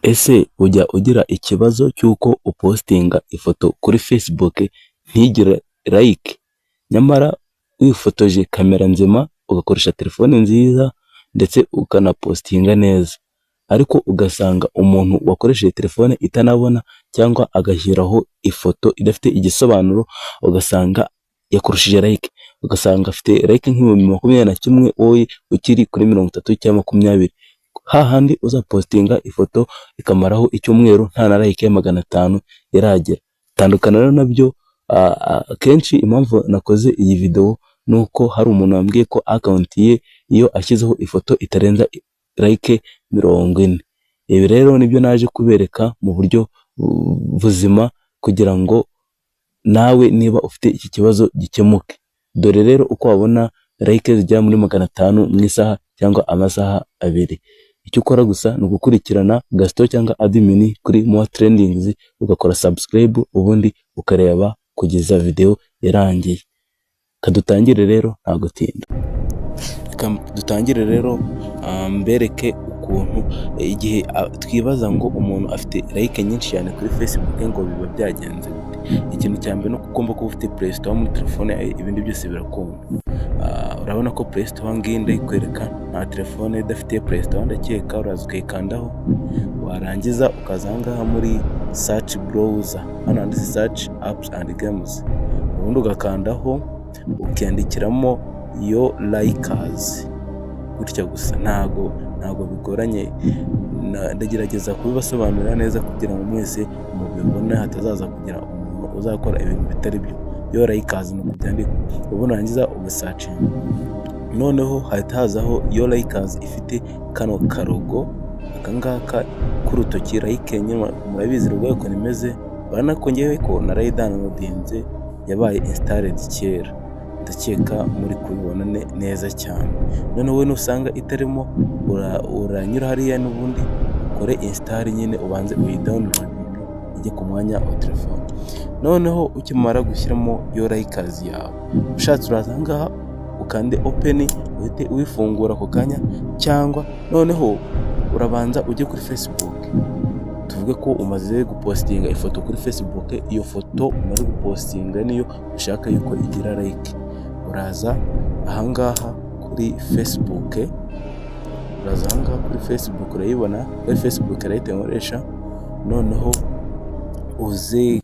Ese ujya ugira ikibazo cy'uko upostinga ifoto kuri Facebook ntigire like, nyamara wifotoje kamera nzima ugakoresha telefone nziza ndetse ukanapostinga neza, ariko ugasanga umuntu wakoresheje telefone itanabona cyangwa agashyiraho ifoto idafite igisobanuro, ugasanga yakurushije like, ugasanga afite like nk'ibihumbi 21 wowe ukiri kuri 30 cyangwa 20, hahandi uzapostinga ifoto ikamaraho icyumweru nta na like ya 500 yaragera. Tandukana rero nabyo. Kenshi impamvu nakoze iyi video nuko hari umuntu wambwiye ko account ye iyo ashyizeho ifoto itarenza like 40. Ibi rero nibyo naje kubereka mu buryo buzima kugira ngo nawe niba ufite iki kibazo gikemuke. Dore rero uko wabona like zijya muri 500 mu isaha cyangwa amasaha 2. Icyo ukora gusa ni ugukurikirana Gaston cyangwa admin kuri More Trendings, ugakora subscribe, ubundi ukareba kugeza video yarangiye. Kadutangire rero nta gutinda. Dutangire rero mbereke ukuntu igihe twibaza ngo umuntu afite like nyinshi cyane kuri Facebook ngo biba byagenze gute. Ikintu cya mbere no ugomba kuba ufite Play Store muri telefone, ibindi byose birakunda. Urabona ko Play Store ngiyi ndayikwereka, nta telefone idafite Play Store ndakeka, uraza ukayikandaho, warangiza ukazanga muri search browser, hano handitse search apps and games, ubundi ugakandaho ukandikiramo yo likers gutya gusa. Ntago bigoranye, ndagerageza kubibasobanurira neza kugira ngo mwese mubibone, hatazaza kugira umuntu uzakora ibintu bitari byo. Yo likers no kubyandika, ubundi urangiza ugasearching, noneho hahita hazaho yo likers ifite kano karogo akangaka k'urutoki like nyuma. Murabizi rwego ko nimeze, bana ko ngewe ko narayidownloadinze yabaye installed kera, ndakeka muri kubibona neza cyane. Noneho we nusanga itarimo uranyura hariya n'ubundi ukore install nyine, ubanze uyidownload ijye ku mwanya wa telefone. Noneho ukimara gushyiramo yo likers yawe, ushatse uraza ngaha ukande open, uhite uyifungura ako kanya, cyangwa noneho urabanza ujye kuri Facebook. Tuvuge ko umaze gupostinga ifoto kuri Facebook, iyo foto umaze gupostinga niyo ushaka yuko igira like, uraza ahangaha kuri Facebook, uraza ahangaha kuri Facebook, urayibona kuri Facebook rayite nkoresha. Noneho uze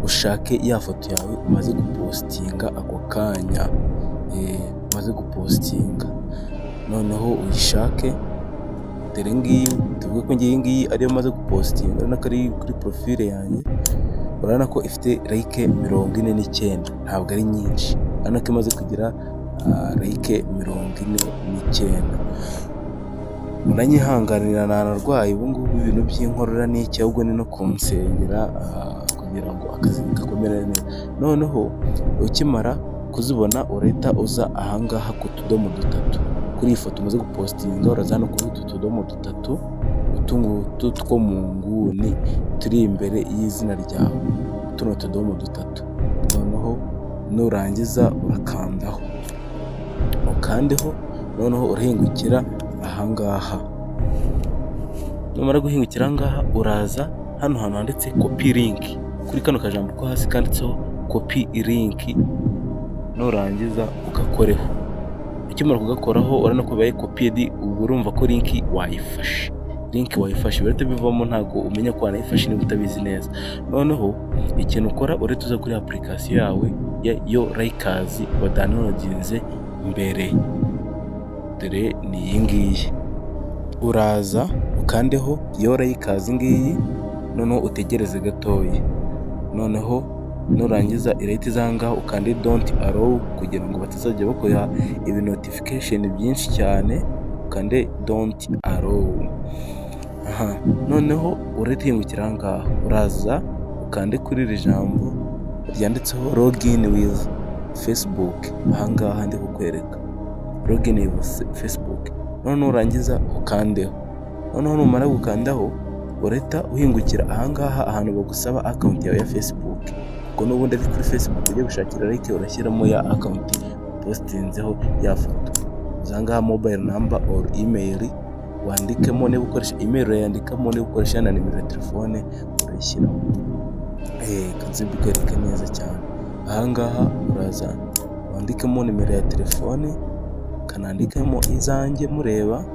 ushake ya foto yawe umaze gupostinga ako kanya, umaze gupostinga, noneho uyishake. Dore ngiyi, tuvuge ko ngiyi ariyo maze gupostinga, urabona ko ari kuri profile yanjye, urabona ko ifite like 49, ntabwo ari nyinshi, urabona ko imaze kugira like 49. Muranyihanganira nararwaye ubu ngubu, ibintu by'inkorora n'iki, ahubwo ni no kunsengera kugira ngo akazi gakomere neza. Noneho ukimara kuzibona urahita uza ahangaha ku tudomo 3 kuri iyi foto umaze gupostinga, uraza hano kuri utu tudomo 3, utungutu two mu nguni turi imbere y'izina ryawe, tuno tudomo 3. Noneho nurangiza urakandaho, ukandeho, noneho urahingukira ahangaha. Numara guhingukira ahangaha, uraza hano hantu handitse copy link, kuri kano kajambo ko hasi kanditseho copy link, nurangiza ugakoreho. Ukimara kugakoraho urabona ko baye copied, ubu urumva ko link wayifashe, birate bivamo ntago umenya ko wanayifashe niba utabizi neza. Noneho ikintu ukora, uretse uza kuri application yawe ya yo likers wadownloadinze mbere, dore ni iyi ngiyi, uraza ukandeho yo likers ngiyi, noneho utegereze gatoya. Noneho nurangiza irahita izangaho ukande don't allow kugira ngo batazajya bakora ibi notification byinshi cyane, ukande don't allow. Noneho urahingukira ahangaha, uraza ukande kuri iri jambo ryanditseho login with Facebook, ahangaha ndi kukwereka login with Facebook. Noneho urangiza ukandeho, noneho numara gukandaho urahita uhingukira ahangaha ahantu bagusaba account yawe ya Facebook, kuko n'ubundi ari kuri Facebook ujye gushakira like, urashyiramo ya account postinzeho ya foto, uzangaha mobile number or email, wandikemo, niba ukoresha email urayandikamo, niba ukoresha na nimero ya telefone urayishyiramo. Kanze mbikwereke neza cyane. Ahangaha uraza wandikemo nimero ya telefone, kanandikamo izanjye mureba.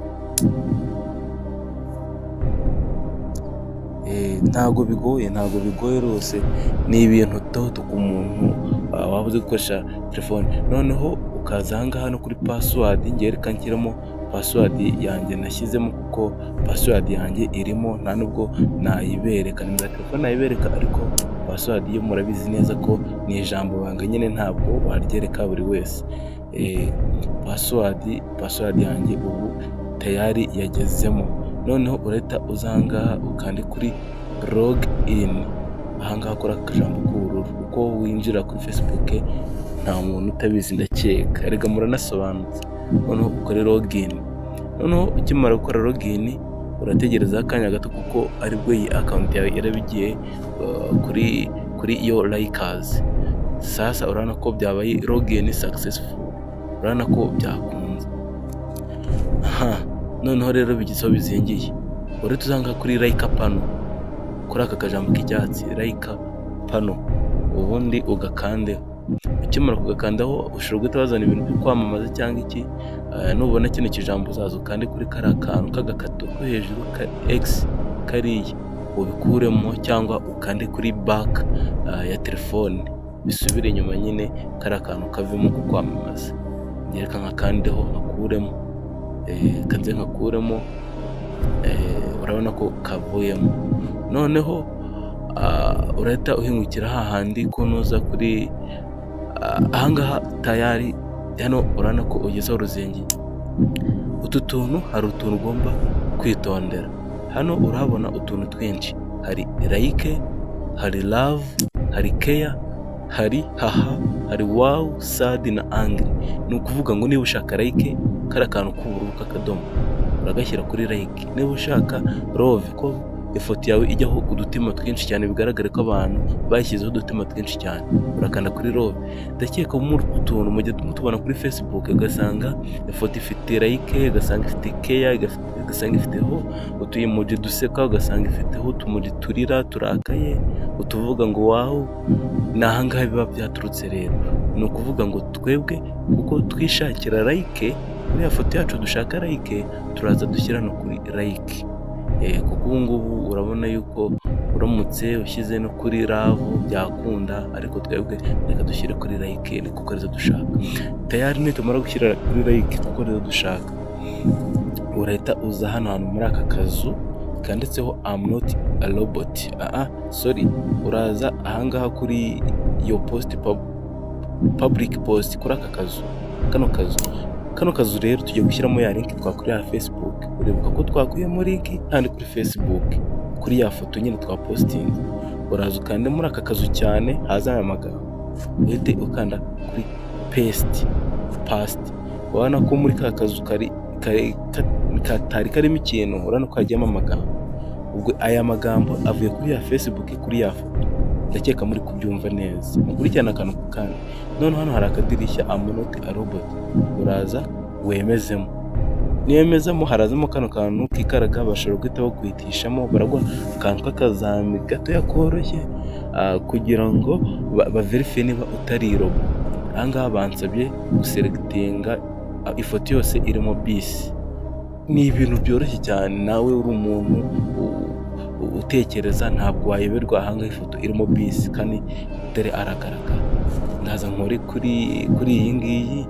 Ntago bigoye rwose, ni ibintu toto ku muntu waba uzi gukoresha telefone. Noneho ukaza ahangaha no kuri password, ngiye reka nshyiramo password yanjye nashyizemo, kuko password yanjye irimo, nta nubwo nayibereka. Nimero ya telefone nayibereka, ariko password yo murabizi neza ko ni ijambo banga nyine, ntabwo waryereka buri wese. Password yanjye ubu tayari yagezemo. Noneho urahita uza ahangaha ukande kuri log in. Ahangaha kora akajambo k'ubururu, uko winjira kuri Facebook nta muntu utabizi ndakeka, erega muranasobanutse. Noneho ukore log in. Noneho ukimara gukora log in urategereza akanya gato, kuko aribwo iyi account yawe irabigiye kuri iyo Likers. Sasa urabona ko byabaye log in successful, urabona ko byakunze. Noneho rero bigizeho bizingiye, uretse uzanga kuri like pano, kuri aka kajambo k'icyatsi like pano, ubundi ugakandeho. Ukimara kugakandaho ushobora guhita wazana ibintu byo kwamamaza cyangwa iki. Nubona kino kijambo uzaza ukande kuri kariya kantu k'agakato ko hejuru ka X kariya, ubikuremo, cyangwa ukande kuri back ya telefone, bisubire inyuma nyine, kariya kantu kavemo ko kwamamaza. Reka nkakandeho nkakuremo, kanze nkakuremo, urabona ko kavuyemo. Noneho urahita uhingukira hahandi ko nuza kuri ahangaha tayari. Hano urabona ko ugezeho uruzingi. Utu tuntu hari utuntu ugomba kwitondera. Hano urahabona utuntu twinshi, hari like, hari love, hari care, hari haha, hari wow, sad na angry. Ni ukuvuga ngo niba ushaka like, kari akantu k'ubururu k'akadomo uragashyira kuri like. Niba ushaka love, ko ifoto yawe ijyaho udutima twinshi cyane, bigaragare ko abantu bashyizeho udutima twinshi cyane, urakanda kuri love. Ndakeka muri utu tuntu mujya tubona kuri Facebook, ugasanga ifoto ifite like, ugasanga ifite care, ugasanga ifiteho utuyemoji duseka, ugasanga ifiteho utumoji turira, turakaye, utuvuga ngo wow. Ni ahangaha biba byaturutse rero. Ni ukuvuga ngo twebwe kuko twishakira like, muri ya foto yacu dushaka like, turaza dushyira no kuri like. Kuko ubu ngubu urabona yuko uramutse ushyize no kuri love byakunda, ariko twebwe reka dushyire kuri like, ni kuko arizo dushaka. Tayari nitumara gushyira kuri like kuko arizo dushaka, urahita uza hano hantu muri aka kazu kanditseho I'm not a robot. Sorry, uraza ahangaha kuri your post public post, kuri aka kazu, kano kazu rero tugiye gushyiramo ya link twakuriye ya Facebook. Uribuka ko twakuyemo link kandi kuri Facebook, kuri ya foto nyine twaposting. Uraza ukande muri aka kazu cyane, haza aya magambo, uhite ukanda kuri paste. Urabona ko muri ka kazu katari karimo ikintu, urabona ko hagiyemo amagambo. Ubwo aya magambo avuye kuri ya Facebook, kuri ya foto. Ndakeka muri kubyumva neza, mukurikirana akantu ku kandi. Noneho hano hari akadirishya I'm not a robot, uraza wemezemo. Niyemezamo harazamo kano kantu kikaraga, bashobora guhita bakwitishamo, baragwa akantu k'akazami gato yakoroshye, kugira ngo baverifie niba utari robot. Ahangaha bansabye guselectinga ifoto yose irimo bisi. Ni ibintu byoroshye cyane, nawe uri umuntu utekereza ntabwo wayoberwa. Ahangaha ifoto irimo bisi kandi dore aragaragara. Ndaza nkore kuri iyi ngiyi,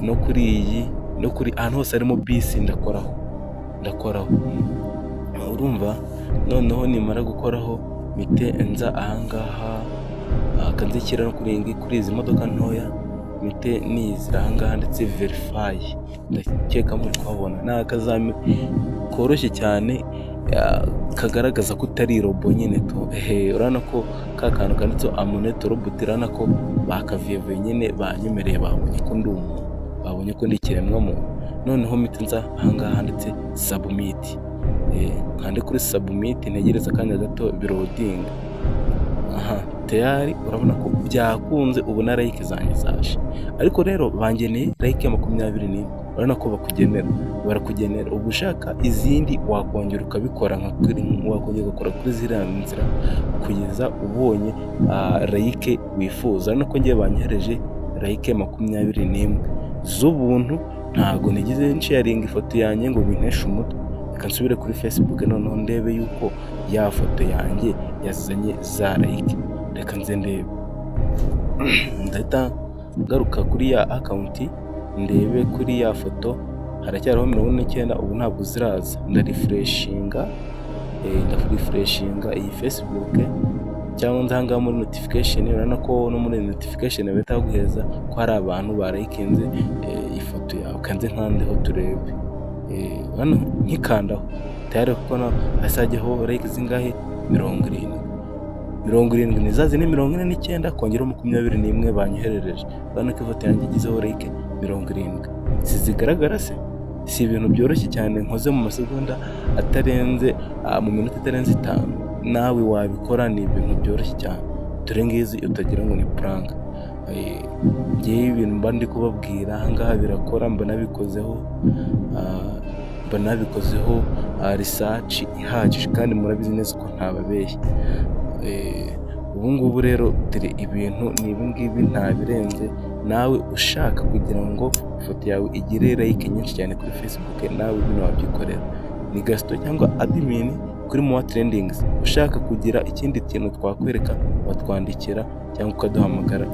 no kuri iyi, no kuri ahantu hose harimo bisi ndakoraho. Urumva? Noneho nimara gukoraho mite enza ahangaha, kanzikira no kuri izi modoka ntoya, mite nizira ahangaha ndetse verify. Ndakeka muri kuhabona ni akazami koroshye cyane, kagaragaza ko utari robo nyine to. Urabona ko ka kantu kanditseho I'm not a robot, urabona ko bakaviyevuye nyine, banyemereye, babonye ko ndi umuntu, babonye ko ndi ikiremwa muntu. Noneho mite nza ahangaha handitse submit, nkande kuri submit, ntegereza akanya gato birodinga. Tayari urabona ko byakunze. Ubu na like zanjye zaje, ariko rero bangeneye like ya 24. urabona ko barakugenera uba ushaka izindi wakongera ukabikora wakongera ugakora kuri ziriya nzira kugeza ubonye like wifuza. urabona ko ngiye banyohereje like 21 z'ubuntu, ntago nigize nsharinga ifoto yanjye ngo binteshe umutwe. Reka nsubire kuri Facebook noneho ndebe yuko ya foto yanjye yazanye za like. Reka nze ndebe, ndahita ngaruka kuri ya account ndebe kuri ya foto, haracyariho 49, ubu ntabwo ziraza. ndarefreshinga iyi Facebook cyangwa nzanga muri notification. urabona ko no muri notification bahita baguheza ko hari abantu barayikinze ifoto yawe. kanze nkandeho turebe, hano nkikandaho tayari kuko hasajyeho like zingahe 70 nizazi ni 49 kongera 21 banyoherereje. urabona ko ifoto yanjye igizeho like 70. sizigaragara se? Si ibintu byoroshye cyane nkoze mu masegonda atarenze mu minota itarenze 5. nawe wabikora, ni ibintu byoroshye cyane. dore ngizi utagira ngo ni prank. ngiye ibintu mba ndi kubabwira ahangaha birakora. mba nabikozeho research ihagije kandi murabizi neza ko ntababeshya. ubu ngubu rero dore ibintu ni ibi ngibi ntabirenze. nawe ushaka kugira ngo ifoto yawe igire like nyinshi cyane kuri Facebook, nawe bino wabyikorera. ni Gaston cyangwa admin kuri Moa Trendings. ushaka kugira ikindi kintu twakwereka watwandikira cyangwa ukaduhamagara.